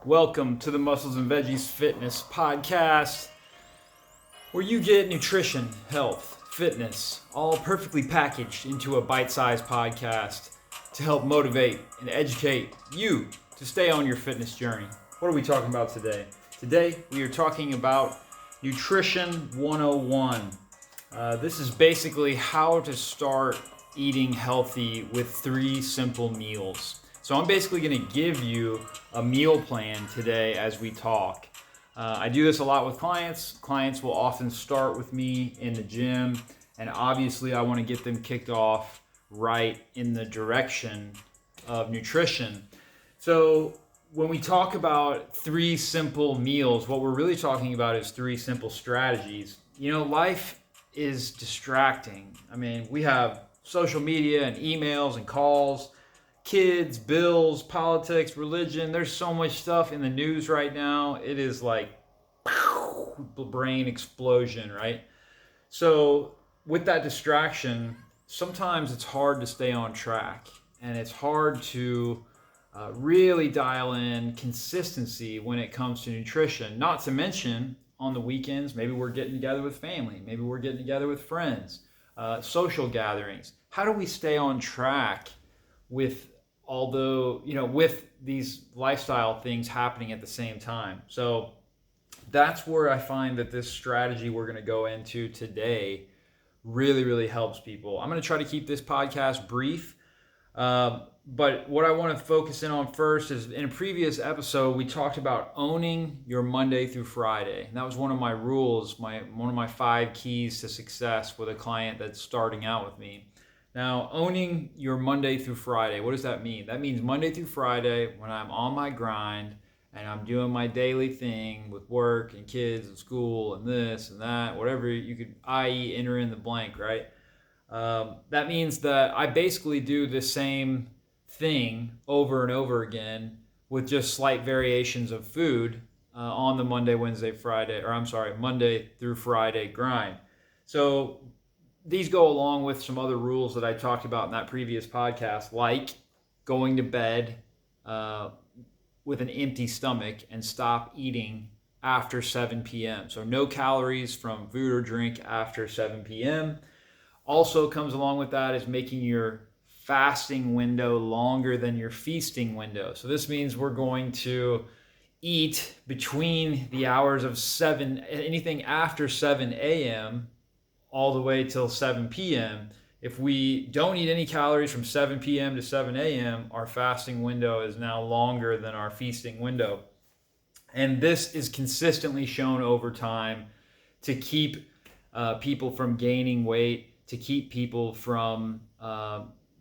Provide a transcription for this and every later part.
Welcome to the Muscles and Veggies Fitness Podcast, where you get nutrition, health, fitness, all perfectly packaged into a bite-sized podcast to help motivate and educate you to stay on your fitness journey. What are we talking about today? Today, we are talking about Nutrition 101. This is basically how to start eating healthy with 3 simple meals. So I'm basically going to give you a meal plan today as we talk. I do this a lot with clients. Clients will often start with me in the gym, and obviously I want to get them kicked off right in the direction of nutrition. So when we talk about 3 simple meals, what we're really talking about is 3 simple strategies. You know, life is distracting. I mean, we have social media and emails and calls, kids, bills, politics, religion. There's so much stuff in the news right now. It is like brain explosion, right? So with that distraction, sometimes it's hard to stay on track, and it's hard to really dial in consistency when it comes to nutrition. Not to mention on the weekends, maybe we're getting together with family, maybe we're getting together with friends, social gatherings. How do we stay on track with with these lifestyle things happening at the same time? So that's where I find that this strategy we're going to go into today really helps people. I'm going to try to keep this podcast brief, but what I want to focus in on first is, in a previous episode, we talked about owning your Monday through Friday. And that was one of my rules, one of my 5 keys to success with a client that's starting out with me. Now, owning your Monday through Friday, what does that mean? That means Monday through Friday, when I'm on my grind and I'm doing my daily thing with work and kids and school and this and that, whatever you could, i.e. enter in the blank, right? That means that I basically do the same thing over and over again with just slight variations of food on the Monday through Friday grind. So these go along with some other rules that I talked about in that previous podcast, like going to bed with an empty stomach and stop eating after 7 p.m. So no calories from food or drink after 7 p.m. Also comes along with that is making your fasting window longer than your feasting window. So this means we're going to eat between the hours of anything after 7 a.m. all the way till 7 p.m. If we don't eat any calories from 7 p.m. to 7 a.m., our fasting window is now longer than our feasting window. And this is consistently shown over time to keep people from gaining weight, to keep people from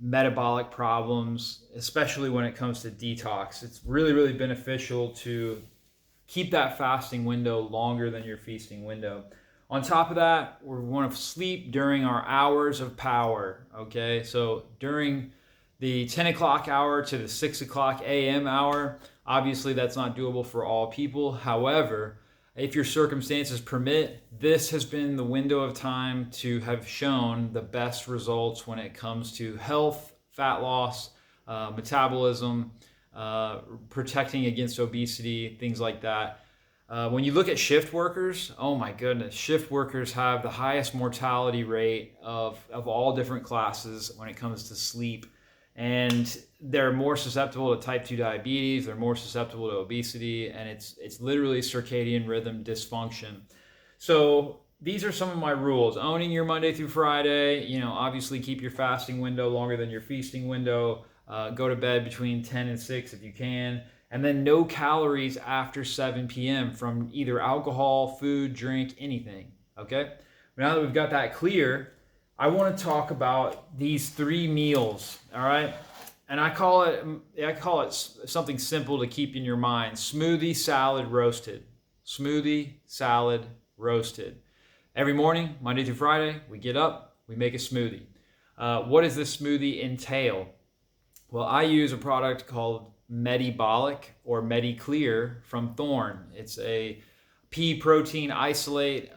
metabolic problems, especially when it comes to detox. It's really beneficial to keep that fasting window longer than your feasting window. On top of that, we want to sleep during our hours of power, okay? So during the 10 o'clock hour to the 6 o'clock a.m. hour, obviously that's not doable for all people. However, if your circumstances permit, this has been the window of time to have shown the best results when it comes to health, fat loss, metabolism, protecting against obesity, things like that. When you look at shift workers, oh my goodness, shift workers have the highest mortality rate of all different classes when it comes to sleep. And they're more susceptible to type 2 diabetes, they're more susceptible to obesity, and it's literally circadian rhythm dysfunction. So these are some of my rules. Owning your Monday through Friday, obviously keep your fasting window longer than your feasting window. Go to bed between 10 and 6 if you can. And then no calories after 7 p.m. from either alcohol, food, drink, anything, okay? Now that we've got that clear, I want to talk about these 3 meals, all right? And I call it something simple to keep in your mind: smoothie, salad, roasted. Smoothie, salad, roasted. Every morning, Monday through Friday, we get up, we make a smoothie. What does this smoothie entail? Well, I use a product called Medibolic or MediClear from Thorne. It's a pea protein isolate,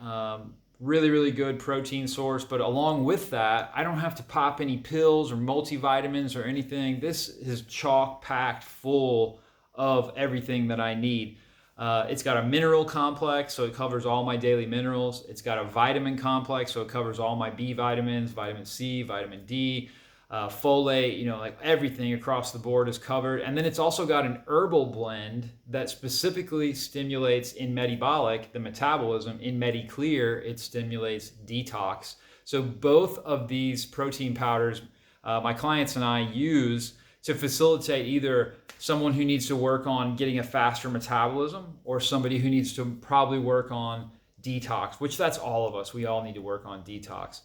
really good protein source. But along with that, I don't have to pop any pills or multivitamins or anything. This is chock packed full of everything that I need. It's got a mineral complex, so it covers all my daily minerals. It's got a vitamin complex, so it covers all my B vitamins, vitamin C, vitamin D, folate, like everything across the board is covered. And then it's also got an herbal blend that specifically stimulates in metabolic, the metabolism. In MediClear, it stimulates detox. So both of these protein powders, my clients and I use to facilitate either someone who needs to work on getting a faster metabolism or somebody who needs to probably work on detox, which that's all of us. We all need to work on detox.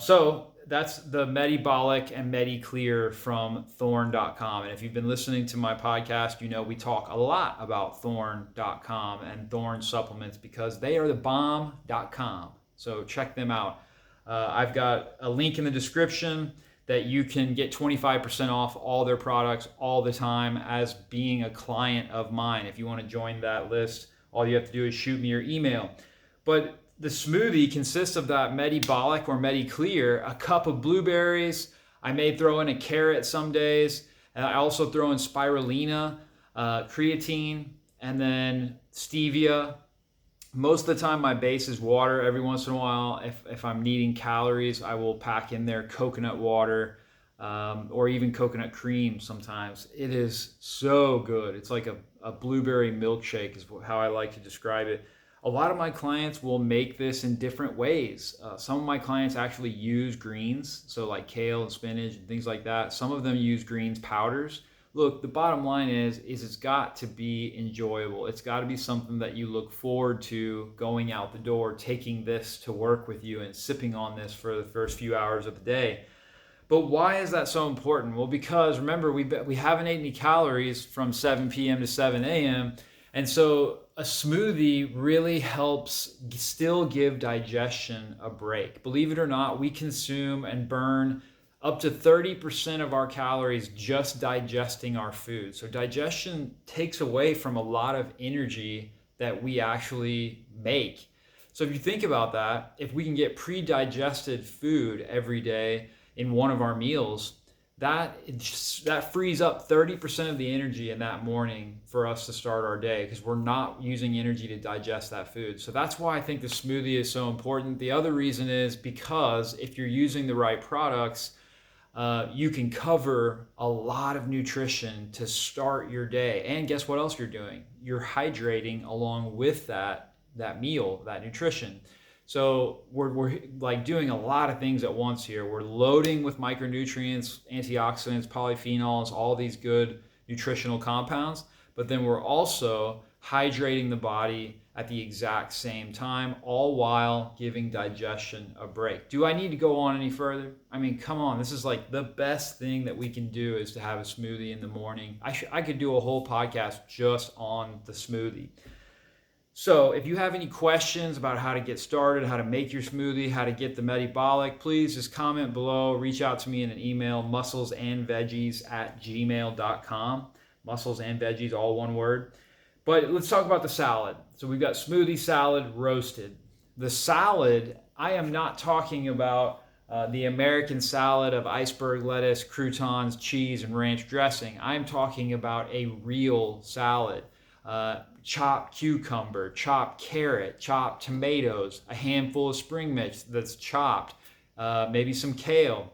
So that's the Metabolic and MediClear from Thorne.com. And if you've been listening to my podcast, we talk a lot about Thorne.com and Thorne supplements because they are the bomb.com. So check them out. I've got a link in the description that you can get 25% off all their products all the time as being a client of mine. If you want to join that list, all you have to do is shoot me your email. But the smoothie consists of that Metabolic or MediClear, a cup of blueberries. I may throw in a carrot some days. And I also throw in spirulina, creatine, and then stevia. Most of the time my base is water. Every once in a while, if I'm needing calories, I will pack in there coconut water or even coconut cream sometimes. It is so good. It's like a blueberry milkshake is how I like to describe it. A lot of my clients will make this in different ways. Some of my clients actually use greens, so like kale and spinach and things like that. Some of them use greens powders. Look, the bottom line is it's got to be enjoyable. It's got to be something that you look forward to going out the door, taking this to work with you and sipping on this for the first few hours of the day. But why is that so important? Well, because remember, we haven't ate any calories from 7 p.m. to 7 a.m. And so a smoothie really helps still give digestion a break. Believe it or not, we consume and burn up to 30% of our calories just digesting our food. So digestion takes away from a lot of energy that we actually make. So if you think about that, if we can get pre-digested food every day in one of our meals, that frees up 30% of the energy in that morning for us to start our day because we're not using energy to digest that food. So that's why I think the smoothie is so important. The other reason is because if you're using the right products, you can cover a lot of nutrition to start your day. And guess what else you're doing? You're hydrating along with that meal, that nutrition. So we're like doing a lot of things at once here. We're loading with micronutrients, antioxidants, polyphenols, all these good nutritional compounds. But then we're also hydrating the body at the exact same time, all while giving digestion a break. Do I need to go on any further? I mean, come on. This is like the best thing that we can do is to have a smoothie in the morning. I could do a whole podcast just on the smoothie. So if you have any questions about how to get started, how to make your smoothie, how to get the metabolic, please just comment below. Reach out to me in an email, musclesandveggies@gmail.com. Muscles and veggies, all one word. But let's talk about the salad. So we've got smoothie, salad, roasted. The salad, I am not talking about the American salad of iceberg lettuce, croutons, cheese, and ranch dressing. I'm talking about a real salad. Chopped cucumber, chopped carrot, chopped tomatoes, a handful of spring mix that's chopped, maybe some kale,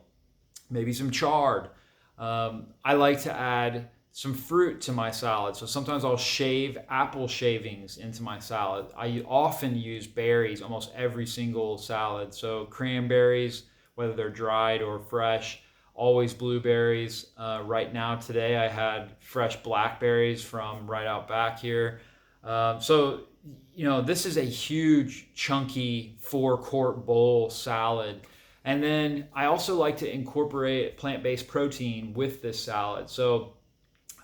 maybe some chard. I like to add some fruit to my salad. So sometimes I'll shave apple shavings into my salad. I often use berries almost every single salad. So cranberries, whether they're dried or fresh, always blueberries. Right now today I had fresh blackberries from right out back here. So this is a huge chunky 4-quart bowl salad. And then I also like to incorporate plant-based protein with this salad. So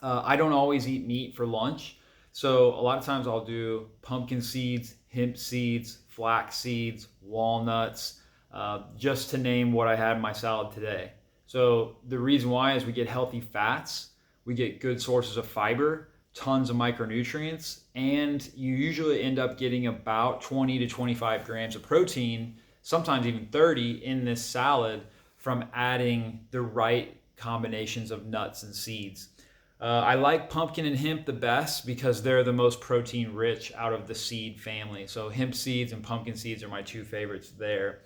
I don't always eat meat for lunch. So a lot of times I'll do pumpkin seeds, hemp seeds, flax seeds, walnuts, just to name what I had in my salad today. So the reason why is we get healthy fats, we get good sources of fiber, tons of micronutrients, and you usually end up getting about 20 to 25 grams of protein, sometimes even 30 in this salad from adding the right combinations of nuts and seeds. I like pumpkin and hemp the best because they're the most protein rich out of the seed family. So hemp seeds and pumpkin seeds are my two favorites there.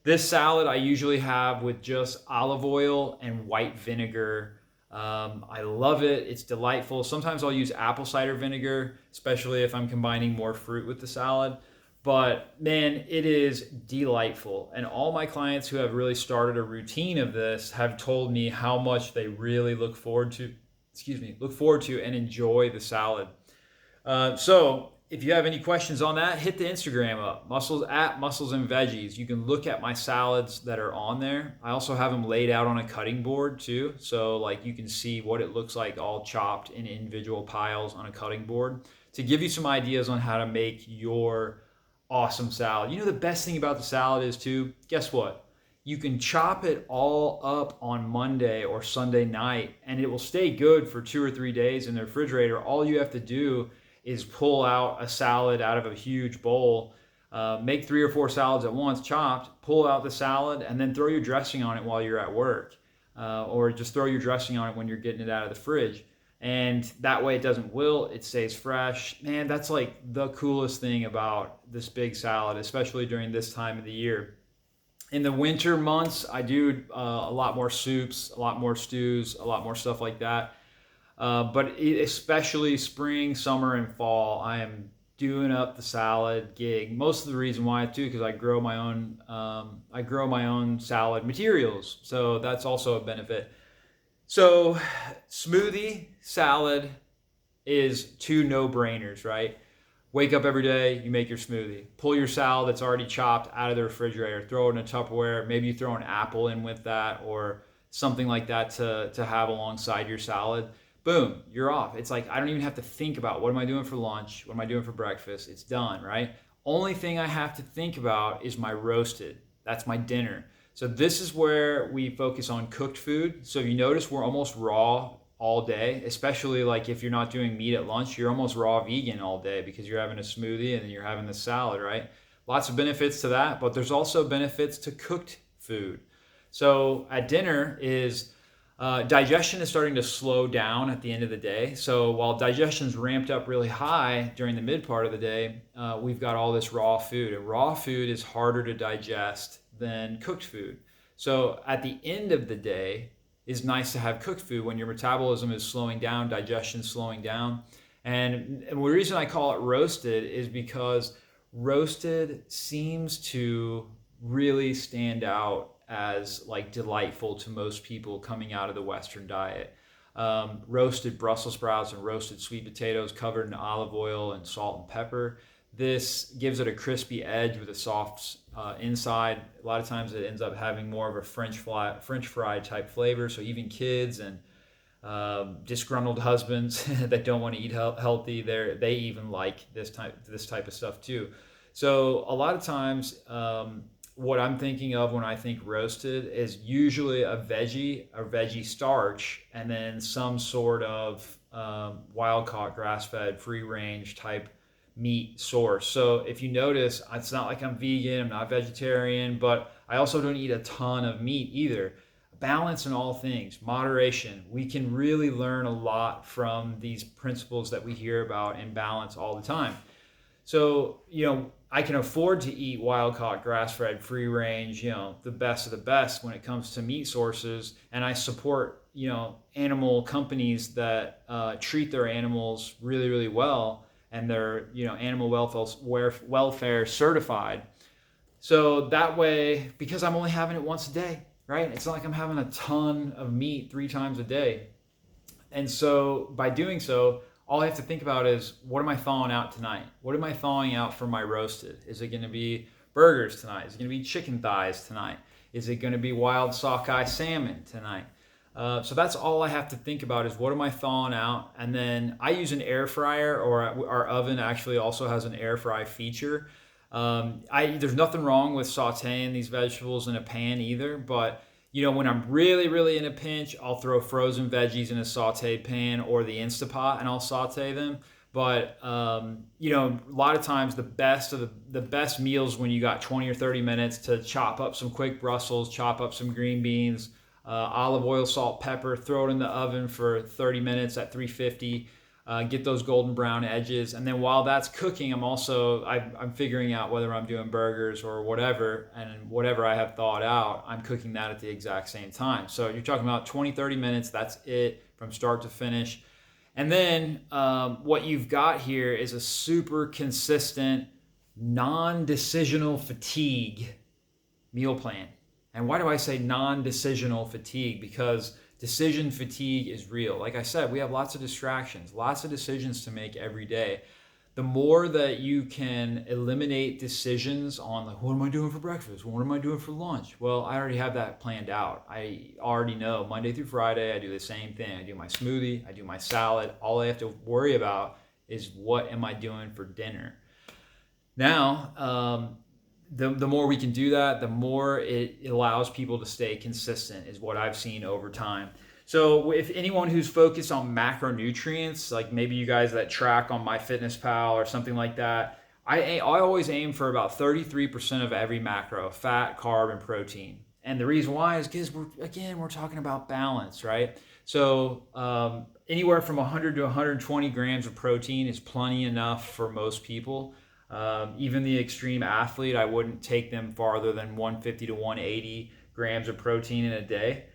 This salad I usually have with just olive oil and white vinegar. I love it. It's delightful. Sometimes I'll use apple cider vinegar, especially if I'm combining more fruit with the salad. But man, it is delightful. And all my clients who have really started a routine of this have told me how much they really look forward to and enjoy the salad. So if you have any questions on that, hit the Instagram up, Muscles and Veggies. You can look at my salads that are on there. I also have them laid out on a cutting board too. So like you can see what it looks like all chopped in individual piles on a cutting board to give you some ideas on how to make your awesome salad. You know, the best thing about the salad is too, guess what? You can chop it all up on Monday or Sunday night and it will stay good for 2 or 3 days in the refrigerator. All you have to do is pull out a salad out of a huge bowl, make 3 or 4 salads at once chopped, pull out the salad, and then throw your dressing on it while you're at work. Or just throw your dressing on it when you're getting it out of the fridge. And that way it doesn't wilt, it stays fresh. Man, that's like the coolest thing about this big salad, especially during this time of the year. In the winter months, I do a lot more soups, a lot more stews, a lot more stuff like that. But especially spring, summer, and fall, I am doing up the salad gig. Most of the reason why too, because I grow my own salad materials, so that's also a benefit. So smoothie, salad is two no-brainers, right? Wake up every day, you make your smoothie. Pull your salad that's already chopped out of the refrigerator, throw it in a Tupperware. Maybe you throw an apple in with that or something like that to have alongside your salad. Boom, you're off. It's like I don't even have to think about what am I doing for lunch, what am I doing for breakfast. It's done, right? Only thing I have to think about is my roasted. That's my dinner. So this is where we focus on cooked food. So if you notice, we're almost raw all day, especially like if you're not doing meat at lunch, you're almost raw vegan all day because you're having a smoothie and then you're having the salad, right? Lots of benefits to that, but there's also benefits to cooked food. So at dinner is digestion is starting to slow down at the end of the day. So while digestion's ramped up really high during the mid part of the day, we've got all this raw food. And raw food is harder to digest than cooked food. So at the end of the day, it's nice to have cooked food when your metabolism is slowing down, digestion slowing down. And the reason I call it roasted is because roasted seems to really stand out as like delightful to most people coming out of the Western diet. Roasted Brussels sprouts and roasted sweet potatoes covered in olive oil and salt and pepper. This gives it a crispy edge with a soft inside. A lot of times it ends up having more of a French fry type flavor. So even kids and disgruntled husbands that don't want to eat healthy, they even like this type of stuff too. So a lot of times, what I'm thinking of when I think roasted is usually a veggie starch, and then some sort of wild-caught, grass-fed, free-range type meat source. So if you notice, it's not like I'm vegan, I'm not vegetarian, but I also don't eat a ton of meat either. Balance in all things, moderation. We can really learn a lot from these principles that we hear about in balance all the time. So, I can afford to eat wild-caught, grass-fed, free-range, the best of the best when it comes to meat sources. And I support, animal companies that treat their animals really, really well, and they're, animal welfare certified. So that way, because I'm only having it once a day, right? It's not like I'm having a ton of meat 3 times a day. And so by doing so, all I have to think about is, what am I thawing out tonight? What am I thawing out for my roasted? Is it going to be burgers tonight? Is it going to be chicken thighs tonight? Is it going to be wild sockeye salmon tonight? So that's all I have to think about is, what am I thawing out? And then I use an air fryer, or our oven actually also has an air fry feature. There's nothing wrong with sauteing these vegetables in a pan either, but when I'm really, really in a pinch, I'll throw frozen veggies in a sauteed pan or the Instapot and I'll saute them. But, a lot of times the best meals when you got 20 or 30 minutes to chop up some quick Brussels, chop up some green beans, olive oil, salt, pepper, throw it in the oven for 30 minutes at 350. Get those golden brown edges, and then while that's cooking, I'm figuring out whether I'm doing burgers or whatever, and whatever I have thawed out, I'm cooking that at the exact same time. So you're talking about 20-30 minutes. That's it from start to finish. And then what you've got here is a super consistent, non-decisional fatigue meal plan. And why do I say non-decisional fatigue? Because decision fatigue is real. Like I said, we have lots of distractions, lots of decisions to make every day. The more that you can eliminate decisions on, like, what am I doing for breakfast? What am I doing for lunch? Well, I already have that planned out. I already know Monday through Friday, I do the same thing. I do my smoothie, I do my salad. All I have to worry about is what am I doing for dinner. Now, the more we can do that, the more it allows people to stay consistent, is what I've seen over time. So if anyone who's focused on macronutrients, like maybe you guys that track on MyFitnessPal or something like that, I always aim for about 33% of every macro: fat, carb, and protein. And the reason why is because we're talking about balance, right? So anywhere from 100 to 120 grams of protein is plenty enough for most people. Even the extreme athlete, I wouldn't take them farther than 150 to 180 grams of protein in a day.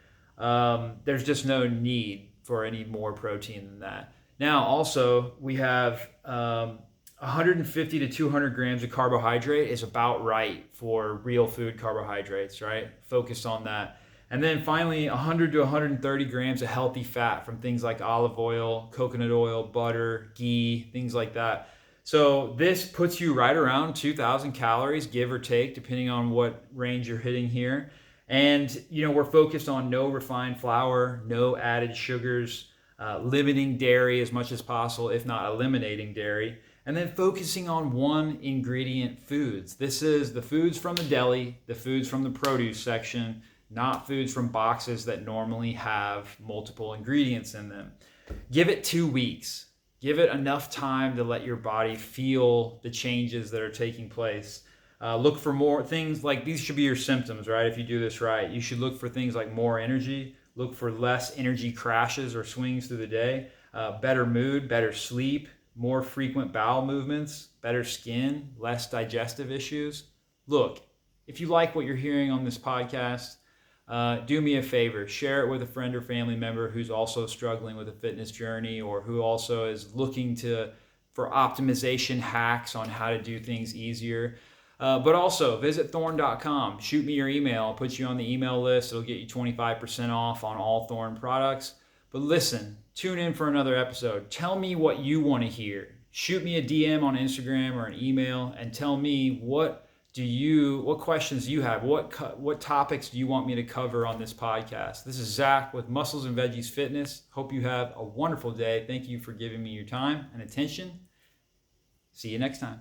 There's just no need for any more protein than that. Now, also, we have 150 to 200 grams of carbohydrate is about right for real food carbohydrates, right? Focus on that. And then finally, 100 to 130 grams of healthy fat from things like olive oil, coconut oil, butter, ghee, things like that. So this puts you right around 2,000 calories, give or take, depending on what range you're hitting here. And, we're focused on no refined flour, no added sugars, limiting dairy as much as possible, if not eliminating dairy, and then focusing on one ingredient foods. This is the foods from the deli, the foods from the produce section, not foods from boxes that normally have multiple ingredients in them. Give it 2 weeks. Give it enough time to let your body feel the changes that are taking place. Look for more things like these should be your symptoms, right? If you do this right, you should look for things like more energy, look for less energy crashes or swings through the day, better mood, better sleep, more frequent bowel movements, better skin, less digestive issues. Look, if you like what you're hearing on this podcast, do me a favor, share it with a friend or family member who's also struggling with a fitness journey, or who also is looking for optimization hacks on how to do things easier. But also visit thorne.com, shoot me your email, I'll put you on the email list. It'll get you 25% off on all Thorne products. But listen, tune in for another episode. Tell me what you want to hear. Shoot me a DM on Instagram or an email and tell me what questions do you have? What topics do you want me to cover on this podcast? This is Zach with Muscles and Veggies Fitness. Hope you have a wonderful day. Thank you for giving me your time and attention. See you next time.